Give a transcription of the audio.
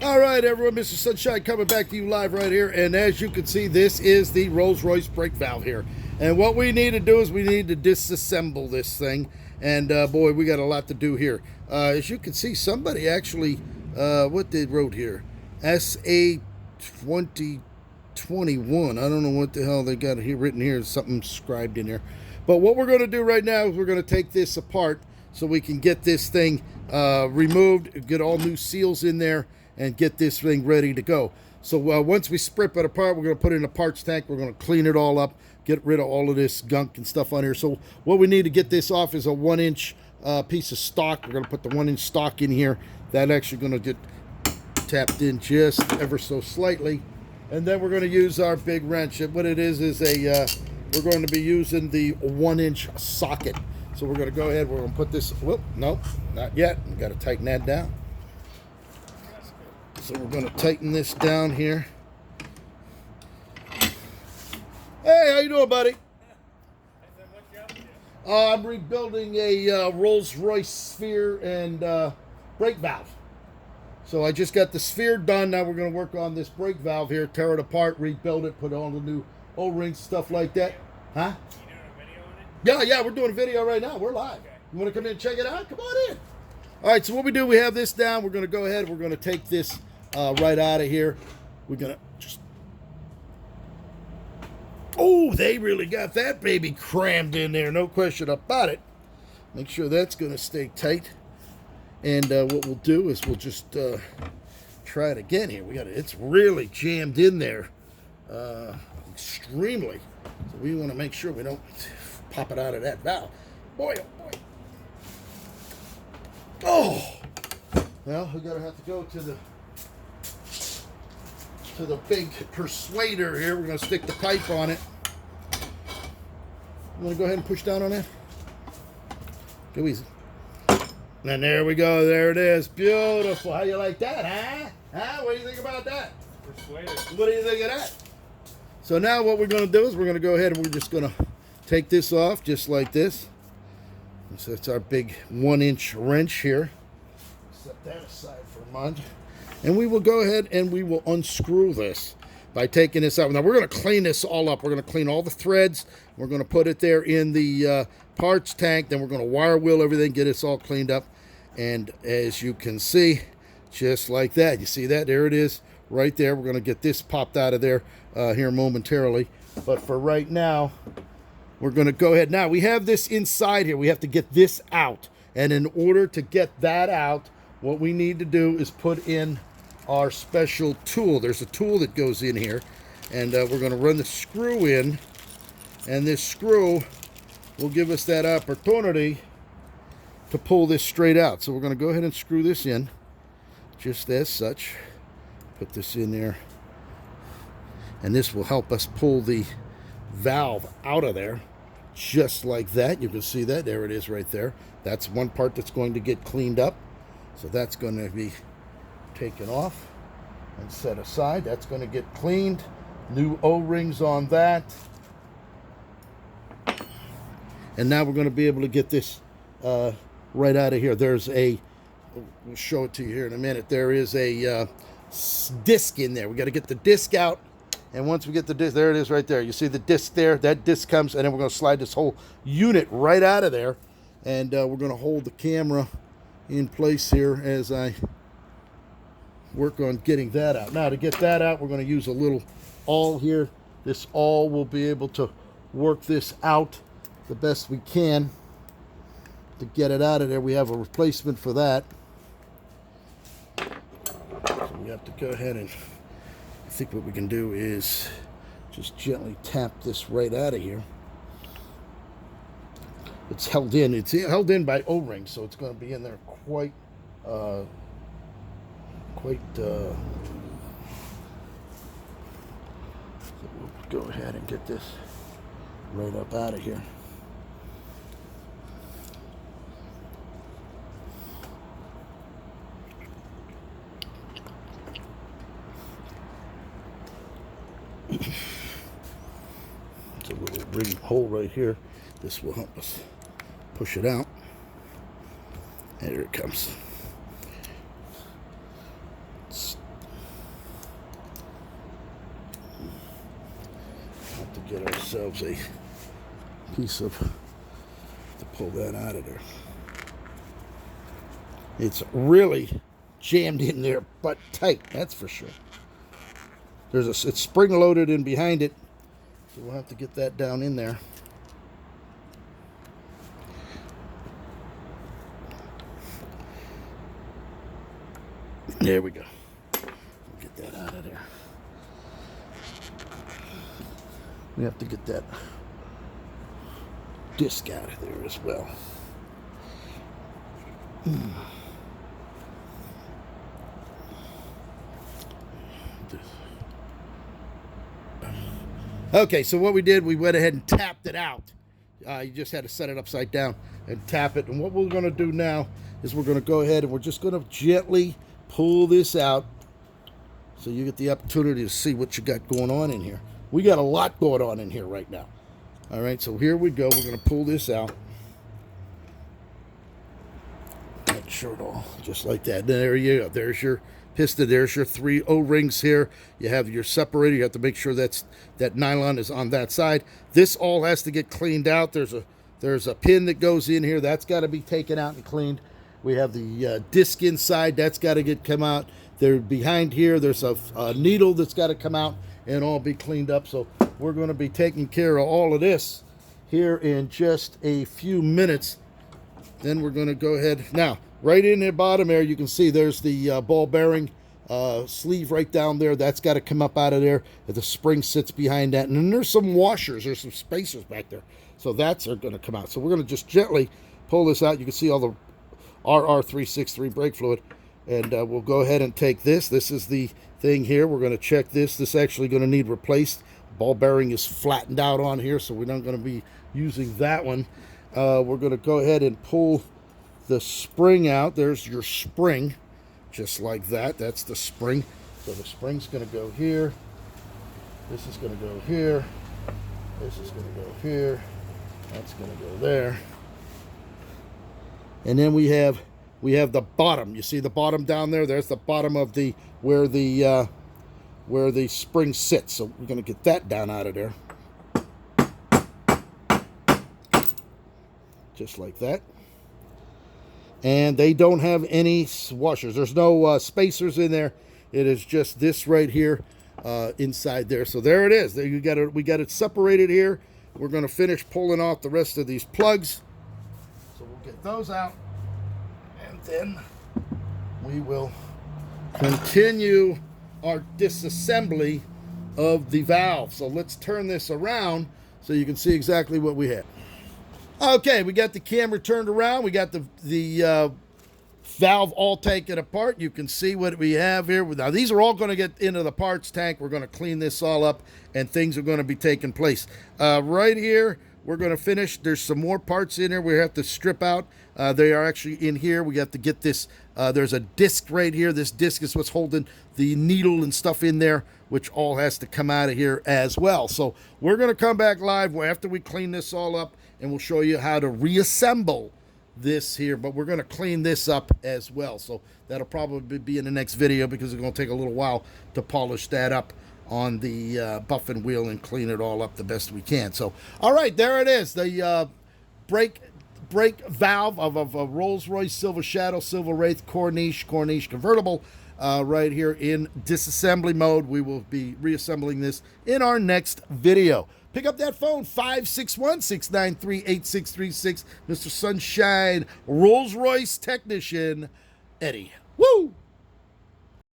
All right, everyone, Mr. Sunshine coming back to you live right here. And as you can see, this is the Rolls-Royce brake valve here. And what we need to do is we need to disassemble this thing. And boy, we got a lot to do here. As you can see, somebody actually, what they wrote here? SA 2021. I don't know what the hell they got here written here. Something scribed in there. But what we're going to do right now is we're going to take this apart so we can get this thing removed, get all new seals in there, and get this thing ready to go. So once we strip it apart, we're going to put it in a parts tank. We're going to clean it all up, get rid of all of this gunk and stuff on here. So what we need to get this off is a 1-inch piece of stock. We're going to put the 1-inch stock in here. That's actually going to get tapped in just ever so slightly. And then we're going to use our big wrench. What it is a, we're going to be using the 1-inch socket. So we're going to go ahead, we're going to put this, whoop, nope, not yet. We've got to tighten that down. So we're going to tighten this down here. Hey, how you doing, buddy? I'm rebuilding a Rolls-Royce sphere and brake valve. So I just got the sphere done. Now we're going to work on this brake valve here, tear it apart, rebuild it, put all the new O-rings, stuff like that. Huh? You doing a video on it? Yeah, we're doing a video right now. We're live. Okay. You want to come in and check it out? Come on in. All right, so what we do, we have this down. We're going to go ahead. We're going to take this right out of here. We're going to just... Oh, they really got that baby crammed in there. No question about it. Make sure that's going to stay tight. And what we'll do is we'll just try it again here. It's really jammed in there. Extremely. So we want to make sure we don't pop it out of that valve. Boy, oh boy. Oh! Well, we're gonna have to go to the big persuader here. We're gonna stick the pipe on it. You wanna go ahead and push down on that? Go easy. And there we go. There it is. Beautiful. How you like that, huh? Huh? What do you think about that? Persuaded. What do you think of that? So now what we're going to do is we're going to go ahead and we're just going to take this off just like this. So that's our big 1-inch wrench here. Set that aside for a moment. And we will go ahead and we will unscrew this by taking this out. Now we're going to clean this all up. We're going to clean all the threads. We're going to put it there in the parts tank. Then we're going to wire wheel everything, get this all cleaned up. And as you can see, just like that. You see that? There it is right there. We're going to get this popped out of there here momentarily. But for right now, we're going to go ahead. Now, we have this inside here. We have to get this out. And in order to get that out, what we need to do is put in our special tool. There's a tool that goes in here. And we're going to run the screw in. And this screw will give us that opportunity to pull this straight out. So we're going to go ahead and screw this in. Just as such. Put this in there. And this will help us pull the valve out of there. Just like that. You can see that. There it is right there. That's one part that's going to get cleaned up. So that's going to be taken off and set aside. That's going to get cleaned. New O-rings on that. And now we're going to be able to get this right out of here. There's a, we'll show it to you here in a minute. There is a disc in there. We got to get the disc out. And once we get the disc, there it is right there. You see the disc there? That disc comes, and then we're going to slide this whole unit right out of there. And we're going to hold the camera in place here as I work on getting that out. Now, to get that out, we're going to use a little awl here. This awl will be able to work this out the best we can to get it out of there. We have a replacement for that. So we have to go ahead and, I think what we can do is just gently tap this right out of here. It's held in. It's held in by O-rings, so it's going to be in there quite. So we'll go ahead and get this right up out of here. It's a little ring hole right here. This will help us push it out. There it comes. get ourselves a piece of, to pull that out of there. It's really jammed in there, but tight, that's for sure. It's spring loaded in behind it, so we'll have to get that down in there. There we go. Get that out of there. We have to get that disc out of there as well. Okay, so what we did, we went ahead and tapped it out. You just had to set it upside down and tap it. And what we're going to do now is we're going to go ahead and we're just going to gently pull this out so you get the opportunity to see what you got going on in here. We got a lot going on in here right now. All right, so here we go. We're going to pull this out. Make sure it all, just like that. There you go. There's your piston. There's your 3 O-rings here. You have your separator. You have to make sure that nylon is on that side. This all has to get cleaned out. There's a pin that goes in here. That's got to be taken out and cleaned. We have the disc inside. That's got to come out. There behind here, there's a needle that's got to come out and all be cleaned up. So we're going to be taking care of all of this here in just a few minutes. Then we're going to go ahead. Now, right in the bottom there, you can see there's the ball bearing sleeve right down there. That's got to come up out of there. The spring sits behind that. And then there's some washers. There's some spacers back there. So that's going to come out. So we're going to just gently pull this out. You can see all the RR363 brake fluid. And we'll go ahead and take this. This is the thing here. We're going to check this. This is actually going to need replaced. Ball bearing is flattened out on here, so we're not going to be using that one. We're going to go ahead and pull the spring out. There's your spring, just like that. That's the spring. So the spring's going to go here. This is going to go here. This is going to go here. That's going to go there. And then we have the bottom. You see the bottom down there? There's the bottom of the where the spring sits. So we're going to get that down out of there. Just like that. And they don't have any washers. There's no spacers in there. It is just this right here inside there. So there it is. There we got it separated here. We're going to finish pulling off the rest of these plugs. So we'll get those out. And then we will continue our disassembly of the valve. So let's turn this around so you can see exactly what we have. Okay, we got the camera turned around. We got the valve all taken apart. You can see what we have here. Now, these are all going to get into the parts tank. We're going to clean this all up, and things are going to be taking place. Right here, we're going to finish. There's some more parts in there we have to strip out. They are actually in here. We have to get this. There's a disc right here. This disc is what's holding the needle and stuff in there, which all has to come out of here as well. So we're going to come back live after we clean this all up, and we'll show you how to reassemble this here. But we're going to clean this up as well. So that'll probably be in the next video because it's going to take a little while to polish that up on the buffing wheel and clean it all up the best we can. So, all right, there it is. The brake valve of a Rolls-Royce Silver Shadow, Silver Wraith, Corniche convertible right here in disassembly mode. We will be reassembling this in our next video. Pick up that phone, 561-693-8636. Mr. Sunshine, Rolls-Royce technician, Eddie.